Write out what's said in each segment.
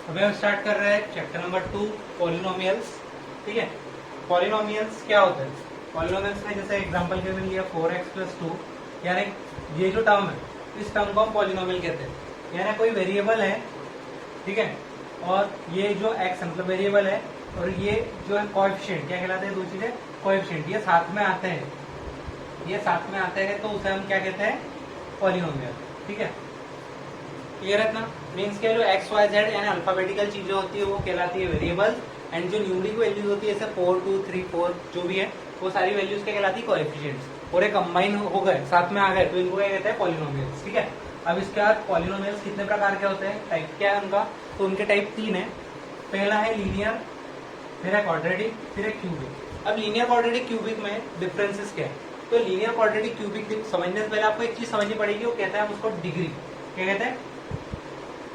अभी हम स्टार्ट कर रहे हैं चैप्टर नंबर 2 पॉलिनोमियल्स। ठीक है, पॉलिनोमियल्स क्या होते हैं? पॉलिनोमियल्स में जैसे एग्जांपल के लिए लिया 4x प्लस 2, यानी ये जो टर्म है इस टर्म को हम पॉलिनोमियल कहते हैं। यानी कोई वेरिएबल है, ठीक है, और ये जो x मतलब वेरिएबल है और ये जो है कोएफिशिएंट, क्या कहलाते हैं? दो चीजें कोएफिशिएंट, ये साथ में आते हैं, ये साथ में आते हैं तो उसे हम क्या कहते हैं? पॉलिनोमियल। ठीक है, क्लियर है इतना? मीन्स के जो एक्स वाई जेड यानी अल्फाबेटिकल चीजें होती है वो कहलाती है वेरिएबल, एंड जो न्यूमरिक वैल्यूज होती है जैसे 4 2 3 4 जो भी है वो सारी वैल्यूज क्या कहलाती है? कोएफिशिएंट्स। और ये कंबाइन हो गए, साथ में आ गए तो इनको क्या कहते हैं? पॉलिनोमियल्स। ठीक है, अब इसके बाद पॉलिनोमियल्स कितने प्रकार के होते हैं, टाइप क्या है उनका? तो उनके टाइप 3 है। पहला है लीनियर, फिर है क्वाड्रेटिक, फिर है क्यूबिक। अब लीनियर क्वाड्रेटिक क्यूबिक में डिफरेंसेस क्या है? तो लीनियर क्वाड्रेटिक क्यूबिक समझने से पहले आपको एक चीज समझनी पड़ेगी, वो कहता है हम उसको डिग्री। क्या कहते हैं?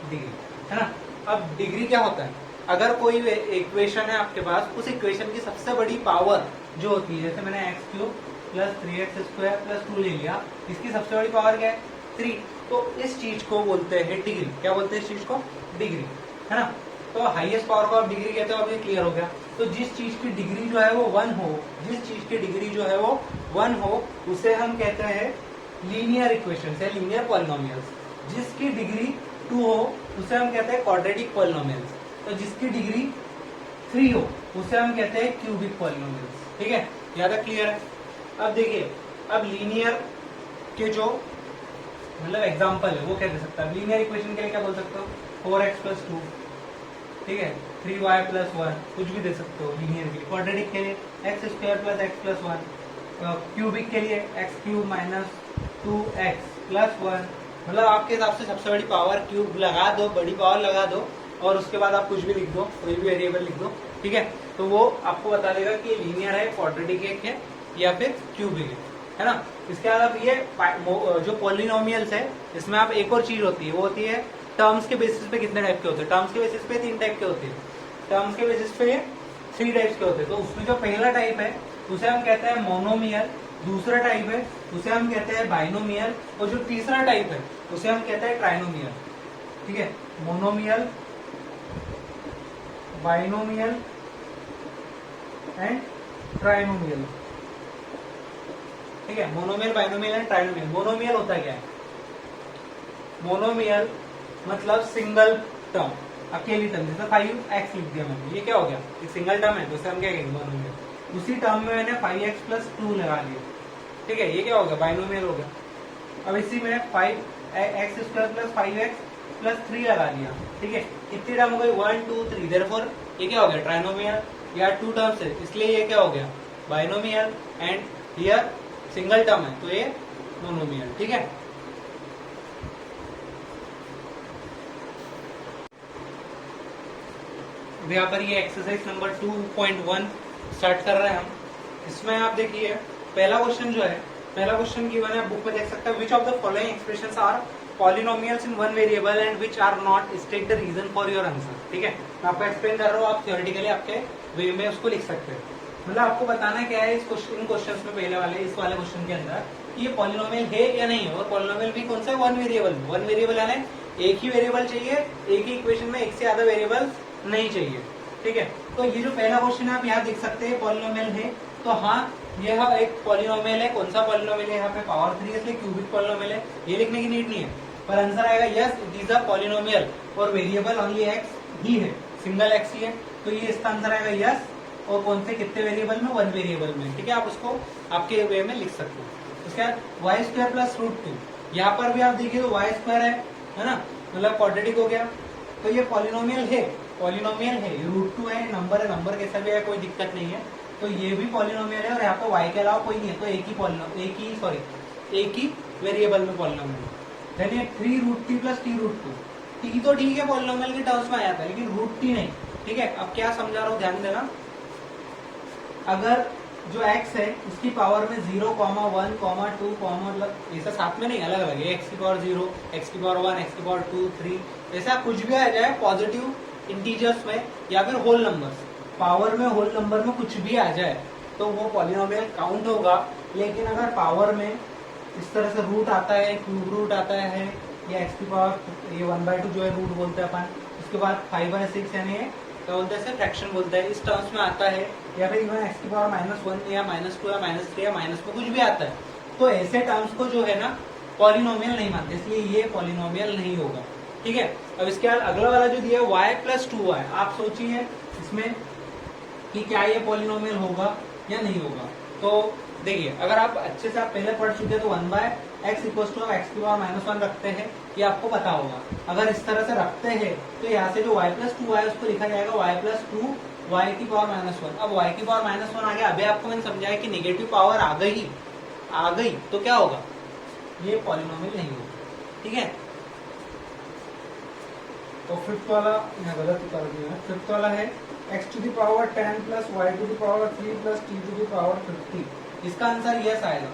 डिग्री, है ना? अब डिग्री क्या होता है? अगर कोई इक्वेशन है आपके पास, उस इक्वेशन की सबसे बड़ी पावर जो होती है, जैसे मैंने x cube plus 3x² plus 2 ले लिया, इसकी सबसे बड़ी पावर क्या है? 3। तो इस चीज को बोलते हैं डिग्री। क्या बोलते हैं इस चीज को? डिग्री, है ना? तो हाईएस्ट पावर को आप डिग्री कहते हो। अब ये क्लियर हो गया। तो जिस चीज की डिग्री जो है वो 1 हो, जिस चीज की डिग्री जो है वो 1 हो, उसे हम कहते हैं लीनियर इक्वेशन या लीनियर पॉलिनोमियल्स। जिसकी डिग्री 2 हो उसे हम कहते हैं क्वाड्रेटिक पॉलिनोमियल्स। तो जिसकी डिग्री 3 हो उसे हम कहते हैं क्यूबिक पॉलिनोमियल्स। ठीक है, ज्यादा क्लियर है? अब देखिए, अब लीनियर के जो मतलब एग्जांपल है वो क्या दे सकता है? लीनियर इक्वेशन के लिए क्या बोल सकते हो? 4x प्लस 2, ठीक है, 3y प्लस 1, कुछ भी दे सकते हो लीनियर के लिए। क्वाड्रेटिक के लिए x² plus x plus 1, cubic के लिए x cube minus 2x plus 1। मतलब आपके हिसाब से सबसे बड़ी पावर क्यूब लगा दो, बड़ी पावर लगा दो, और उसके बाद आप कुछ भी लिख दो, कोई भी वेरिएबल लिख दो। ठीक है, तो वो आपको बता देगा कि लीनियर है, क्वाड्रेटिक है या फिर क्यूबिक है ना? इसके बाद अब ये जो पॉलिनोमियल्स है इसमें आप एक और चीज होती है, वो होती है टर्म्स के बेसिस पे कितने टाइप के होते हैं? टर्म्स के बेसिस पे 3 टाइप के होते हैं। टर्म्स के बेसिस पे 3 टाइप्स के होते हैं। तो उसमें जो पहला टाइप है उसे हम कहते हैं मोनोमियल, दूसरा टाइप है उसे हम कहते हैं बाइनोमियल, और जो तीसरा टाइप है उसे हम कहते हैं ट्राइनोमियल। ठीक है, मोनोमियल, बाइनोमियल एंड ट्राइनोमियल। ठीक है, monomial, binomial and trinomial. Monomial होता है क्या है? मोनोमियल मतलब सिंगल टर्म, अकेली टर्म। जैसे 5x लिख दिया मैंने, ये क्या हो गया? एक सिंगल टर्म है, तो हम क्या कहेंगे? मोनोमियल। उसी टर्म में मैंने 5x प्लस 2 लगा लिया, ठीक है, ये क्या हो गया? बाइनोमियल हो गया। अब इसी में 5x² प्लस 5x प्लस 3 लगा दिया, ठीक है, कितनी टर्म हो गई? 1 2 3। देयरफॉर ये क्या हो गया? ट्राइनोमियल। या 2 टर्म्स है इसलिए ये क्या हो गया? Binomial. And here single term है तो ये मोनोमियल। ठीक है, अब यहाँ पर ये एक्सरसाइज नंबर 2.1 स्टार्ट कर रहे हैं हम। इसमें आप देखिए पहला क्वेश्चन जो है, पहला क्वेश्चन गिवन है, बुक में देख सकते हैं। Which of the following expressions are polynomials in one variable and which are not? State the reason for your answer. ठीक है, मैं आपको एक्सप्लेन कर रहा हूँ, आप थियोरेटिकली आपके वे में उसको लिख सकते हैं। मतलब आपको बताना क्या है इस इन क्वेश्चन में, पहले वाले इस वाले क्वेश्चन के अंदर, कि ये पॉलिनोमियल है या नहीं है। और पॉलिनोमियल भी कौन सा है? One variable. वन वेरिएबल यानी एक ही वेरिएबल चाहिए, एक ही इक्वेशन में एक से ज्यादा वेरिएबल नहीं चाहिए। ठीक है, तो ये जो पहला क्वेश्चन है आप यहाँ देख सकते हैं पॉलिनोमियल है, तो हाँ यह एक पॉलिनोमियल है। कौन सा पॉलिनोमियल है? यहाँ पे पावर 3 इसलिए क्यूबिक पॉलिनोमियल है, ये लिखने की नीड नहीं है। पर आंसर आएगा yes it is a polynomial, और वेरिएबल ओनली एक्स ही है, सिंगल एक्स ही है, तो ये इसका आंसर आएगा यस। और कौन से कितने वेरिएबल में? वन वेरिएबल में। ठीक है, आप उसको आपके वे में लिख सकते हो। उसके बाद y² प्लस √2, यहाँ पर भी आप देखिए तो y² है ना, मतलब क्वाड्रेटिक हो गया, तो ये पॉलिनोमियल है, पॉलिनोमियल है। √2 है, नंबर है, नंबर कैसा भी है कोई दिक्कत नहीं है, तो ये भी पॉलिनोमियल है। और यहाँ पे y के अलावा कोई नहीं है, तो एक ही वेरिएबल में पॉलिनोमियल है। देन ये 3√t प्लस t√2, t तो ठीक है पॉलिनोमियल के टर्म्स में आ जाता है, लेकिन √t नहीं। ठीक है, अब क्या समझा रहा हूँ ध्यान देना। अगर जो x है उसकी पावर में 0, 1, 2, मतलब ऐसा साथ में नहीं, अलग अलग है। x की पावर 0, x की पावर 1, x की पावर 2, 3, ऐसा कुछ भी आ जाए पॉजिटिव इंटीजर्स में या फिर होल नंबर्स, पावर में होल नंबर में कुछ भी आ जाए तो वो पॉलिनोमियल काउंट होगा। लेकिन अगर पावर में इस तरह से रूट आता है, क्यूब रूट आता है, या x की पावर ये 1/2 जो है रूट बोलते हैं अपन, उसके बाद 5/6 यानी क्या बोलते हैं, फ्रैक्शन बोलते हैं, इस टर्म्स में आता है, या फिर इवन x की पावर -1 या -2 या -3 या माइनस में कुछ भी आता है, तो ऐसे टर्म्स को जो है ना पॉलिनोमियल नहीं मानते, इसलिए ये पॉलिनोमियल नहीं होगा। ठीक है, अब इसके बाद अगला वाला जो दिया है y+2y, आप सोचिए इसमें कि क्या ये पॉलिनोमियल होगा या नहीं होगा। तो देखिए, अगर आप अच्छे से आप पहले पढ़ चुके हैं तो 1/x = x की पावर -1 रखते हैं, ये आपको पता होगा। अगर इस तरह से रखते हैं तो यहाँ से जो y+2y उसको लिखा जाएगा y+2y की पावर -1। अब y की पावर -1 आ गया, अभी आपको मैंने समझाया कि नेगेटिव पावर आ गई तो क्या होगा, ये पॉलिनोमियल नहीं होगा। ठीक है, तो फिफ्थ वाला यहाँ गलत कर दिया है। फिफ्थ वाला है x to the power 10 plus y to the power 3 plus t to the power 50। इसका आंसर यस आएगा।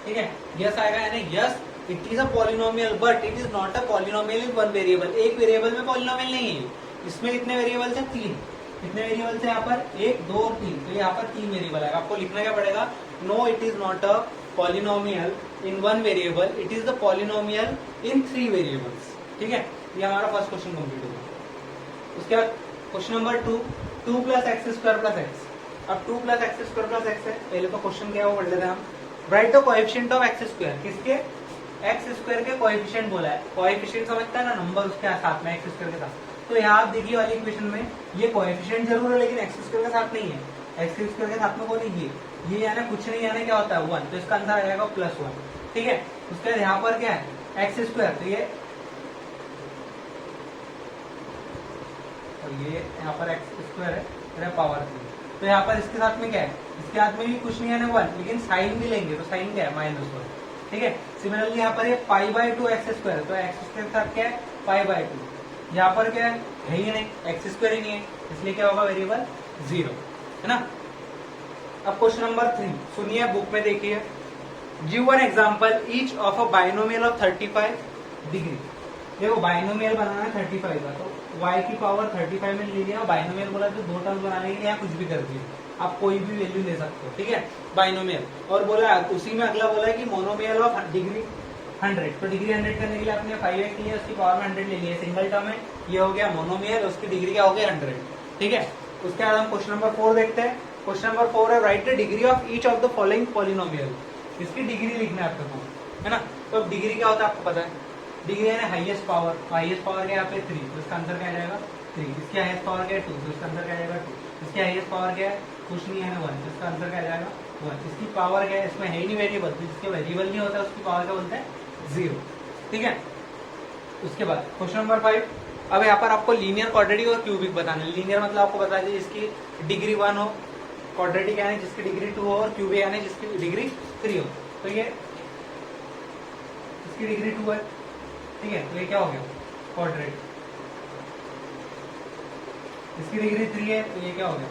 ठीक है, यस आएगा, यानी yes it is a polynomial but it is not a polynomial in one variable. एक variable में polynomial नहीं है। इसमें कितने वेरिएबल्स हैं, 3। कितने वेरिएबल्स हैं यहाँ पर, 1 2 और 3, तो यहाँ पर 3 वेरिएबल है। आपको लिखना क्या पड़ेगा, no it is not a polynomial in one variable, it is the polynomial in 3 variables. ठीक है, ये हमारा फर्स्ट क्वेश्चन कंप्लीट होगा। उसके बाद क्वेश्चन नंबर 2 + x² + x। अब 2 + x² + x है। पहले तो क्वेश्चन क्या है वो पढ़ लेते हैं हम। Right the coefficient of x², किसके, x² के कोएफिशिएंट बोला है। कोएफिशिएंट समझता है ना, नंबर उसके साथ में x² के साथ। तो यहाँ आप देखिए वाली इक्वेशन में ये कोएफिशिएंट जरूर है लेकिन x² के साथ नहीं है। x² के साथ में कौन है, ये यानी कुछ नहीं, यानी क्या होता है 1, तो इसका आंसर आ जाएगा +1। ठीक है, उसके बाद यहाँ पर क्या है x², तो ये यहाँ पर x² है पावर 3, तो यहाँ पर इसके साथ में क्या है, इसके हाथ में भी कुछ नहीं है 1, लेकिन साइन भी लेंगे तो साइन क्या है -1। ठीक है, सिमिलरली यहाँ पर ये π/2 x² है, तो x² के साथ क्या है π/2। यहाँ पर क्या है ही नहीं, x² ही नहीं है, इसलिए क्या होगा वेरिएबल 0, है ना। अब क्वेश्चन नंबर 3 सुनिए, बुक में देखिए। Give one example each of a binomial of 35 degree. देखो बाइनोमियल बनाना है 35 का, तो y की पावर 35 में ले लिया। बाइनोमियल बोला तो 2 टर्म बनाने के लिए कुछ भी कर दिए, आप कोई भी वैल्यू ले सकते हो। ठीक है, बाइनोमियल। और बोला उसी में अगला बोला कि मोनोमियल ऑफ डिग्री 100, तो डिग्री 100 करने के लिए आपने 5x लिया, उसकी पावर में 100 ले लिया, सिंगल टर्म है, ये हो गया मोनोमियल, उसकी डिग्री क्या हो गया 100। ठीक है, उसके बाद हम क्वेश्चन नंबर 4 देखते हैं। क्वेश्चन नंबर 4 है right the degree of each of the following polynomial. इसकी डिग्री लिखना है आपको, है ना। तो अब डिग्री क्या होता है आपको पता है, डिग्री है हाईएस्ट पावर, हाईएस्ट पावर क्या है यहाँ पे 3, तो इसका आंसर क्या आ जाएगा 3। इसकी हाईएस्ट पावर क्या है 2, तो इसका आंसर क्या आ जाएगा 2। इसकी हाईएस्ट पावर क्या है, कुछ नहीं है 1, तो इसका आंसर क्या आ जाएगा 1। इसकी पावर क्या है, इसमें है ही नहीं वेरिएबल, तो जिसके वेरिएबल नहीं होता उसकी पावर क्या बोलते हैं 0। ठीक है, उसके बाद क्वेश्चन नंबर 5। अब यहाँ पर आपको लीनियर, क्वाड्रेटिक और क्यूबिक बताना है। लीनियर मतलब आपको बता दीजिए जिसकी डिग्री 1 हो, क्वाड्रेटिक यानी जिसकी डिग्री 2 हो, और क्यूबिक यानी जिसकी डिग्री 3 हो। तो ये इसकी डिग्री 2 है, ठीक है, तो ये क्या हो गया क्वाड्रेटिक। इसकी डिग्री 3 है, तो ये क्या हो गया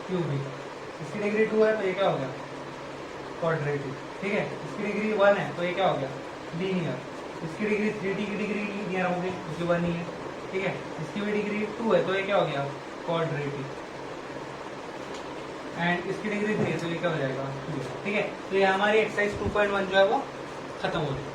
क्यूबिक। इसकी डिग्री 2 है, तो ये क्या हो गया क्वाड्रेटिक। ठीक है, इसकी डिग्री 1 है, तो ये क्या हो गया लीनियर। इसकी डिग्री 3t की डिग्री लीनियर हो गई क्योंकि 1 ही है। ठीक है, इसकी भी डिग्री 2 है, तो ये क्या हो गया क्वाड्रेटिक। एंड इसकी डिग्री 3 है, तो ये क्या हो जाएगा 2। ठीक है, तो ये हमारी एक्सरसाइज 2.1 जो है वो खत्म हो गई।